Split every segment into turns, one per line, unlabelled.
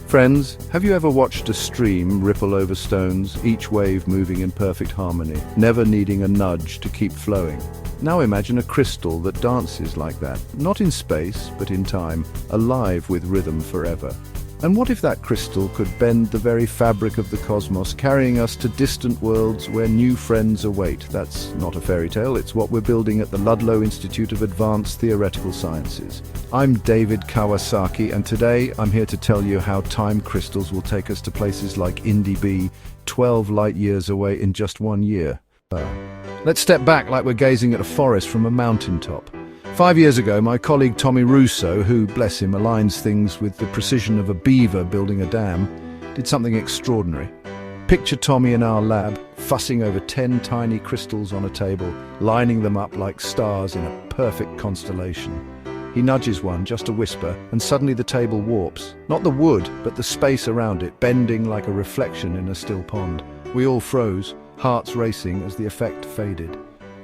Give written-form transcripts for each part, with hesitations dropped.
Friends, have you ever watched a stream ripple over stones, each wave moving in perfect harmony, never needing a nudge to keep flowing? Now imagine a crystal that dances like that, not in space, but in time, alive with rhythm forever. And what if that crystal could bend the very fabric of the cosmos, carrying us to distant worlds where new friends await? That's not a fairy tale, it's what we're building at the Ludlow Institute of Advanced Theoretical Sciences. I'm David Kawasaki, and today I'm here to tell you how time crystals will take us to places like Indy B, 12 light years away in just 1 year. Let's step back like we're gazing at a forest from a mountaintop. 5 years ago, my colleague Tommy Russo, who, bless him, aligns things with the precision of a beaver building a dam, did something extraordinary. Picture Tommy in our lab, fussing over 10 tiny crystals on a table, lining them up like stars in a perfect constellation. He nudges one, just a whisper, and suddenly the table warps. Not the wood, but the space around it, bending like a reflection in a still pond. We all froze, hearts racing as the effect faded.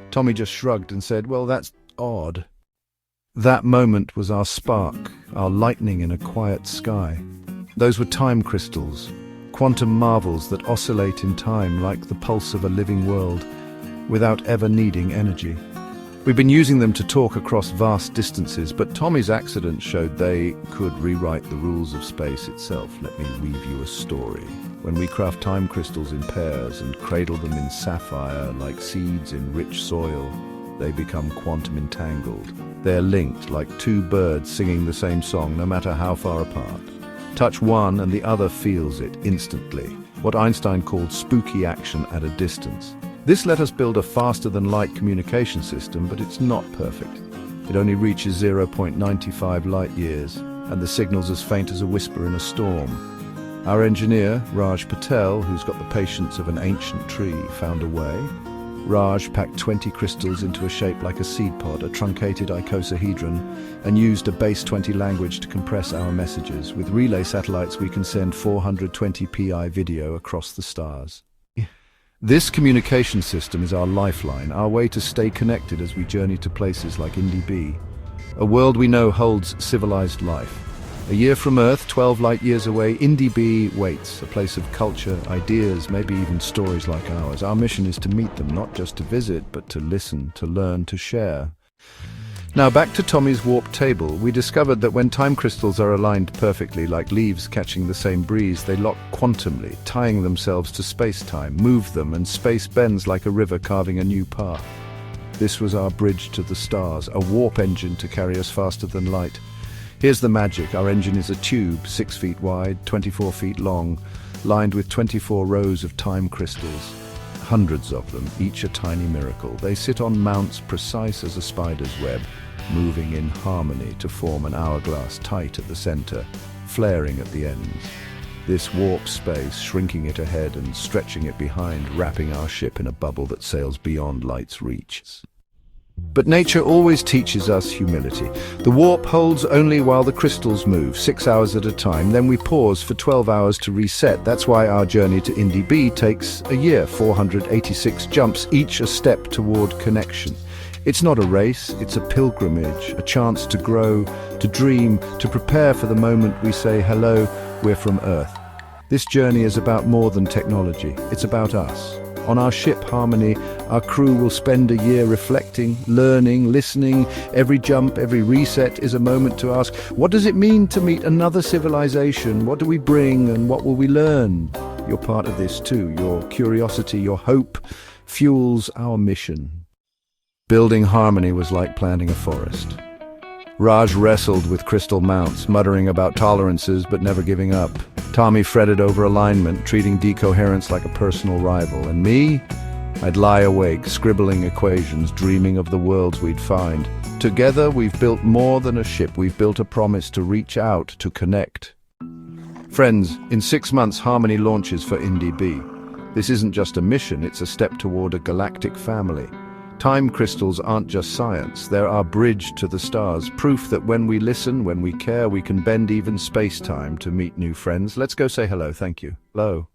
Tommy just shrugged and said, "Well, that's odd." That moment was our spark, our lightning in a quiet sky. Those were time crystals, quantum marvels that oscillate in time like the pulse of a living world, without ever needing energy. We've been using them to talk across vast distances, but Tommy's accident showed they could rewrite the rules of space itself. Let me weave you a story. When we craft time crystals in pairs and cradle them in sapphire like seeds in rich soil, they become quantum entangled. They're linked like two birds singing the same song no matter how far apart. Touch one and the other feels it instantly, what Einstein called spooky action at a distance. This let us build a faster-than-light communication system, but it's not perfect. It only reaches 0.95 light years, and the signal's as faint as a whisper in a storm. Our engineer, Raj Patel, who's got the patience of an ancient tree, found a way. Raj packed 20 crystals into a shape like a seed pod, a truncated icosahedron, and used a base 20 language to compress our messages. With relay satellites, we can send 420p video across the stars. This communication system is our lifeline, our way to stay connected as we journey to places like Indy B, a world we know holds civilized life. A year from Earth, 12 light years away, Indy B waits, a place of culture, ideas, maybe even stories like ours. Our mission is to meet them, not just to visit, but to listen, to learn, to share. Now back to Tommy's warp table. We discovered that when time crystals are aligned perfectly, like leaves catching the same breeze, they lock quantumly, tying themselves to space-time. Move them, and space bends like a river carving a new path. This was our bridge to the stars, a warp engine to carry us faster than light. Here's the magic. Our engine is a tube, 6 feet wide, 24 feet long, lined with 24 rows of time crystals. Hundreds of them, each a tiny miracle. They sit on mounts precise as a spider's web, moving in harmony to form an hourglass tight at the center, flaring at the ends. This warp space, shrinking it ahead and stretching it behind, wrapping our ship in a bubble that sails beyond light's reach. But nature always teaches us humility. The warp holds only while the crystals move, 6 hours at a time, then we pause for 12 hours to reset. That's why our journey to Indy B takes a year, 486 jumps, each a step toward connection. It's not a race, it's a pilgrimage, a chance to grow, to dream, to prepare for the moment we say, "Hello, we're from Earth." This journey is about more than technology, it's about us. On our ship Harmony, our crew will spend a year reflecting, learning, listening. Every jump, every reset is a moment to ask, what does it mean to meet another civilization? What do we bring and what will we learn? You're part of this too. Your curiosity, your hope fuels our mission. Building Harmony was like planting a forest. Raj wrestled with crystal mounts, muttering about tolerances but never giving up. Tommy fretted over alignment, treating decoherence like a personal rival. And me? I'd lie awake, scribbling equations, dreaming of the worlds we'd find. Together, we've built more than a ship. We've built a promise to reach out, to connect. Friends, in 6 months, Harmony launches for Indy B. This isn't just a mission, it's a step toward a galactic family. Time crystals aren't just science, they're our bridge to the stars, proof that when we listen, when we care, we can bend even space-time to meet new friends. Let's go say hello, thank you. Hello.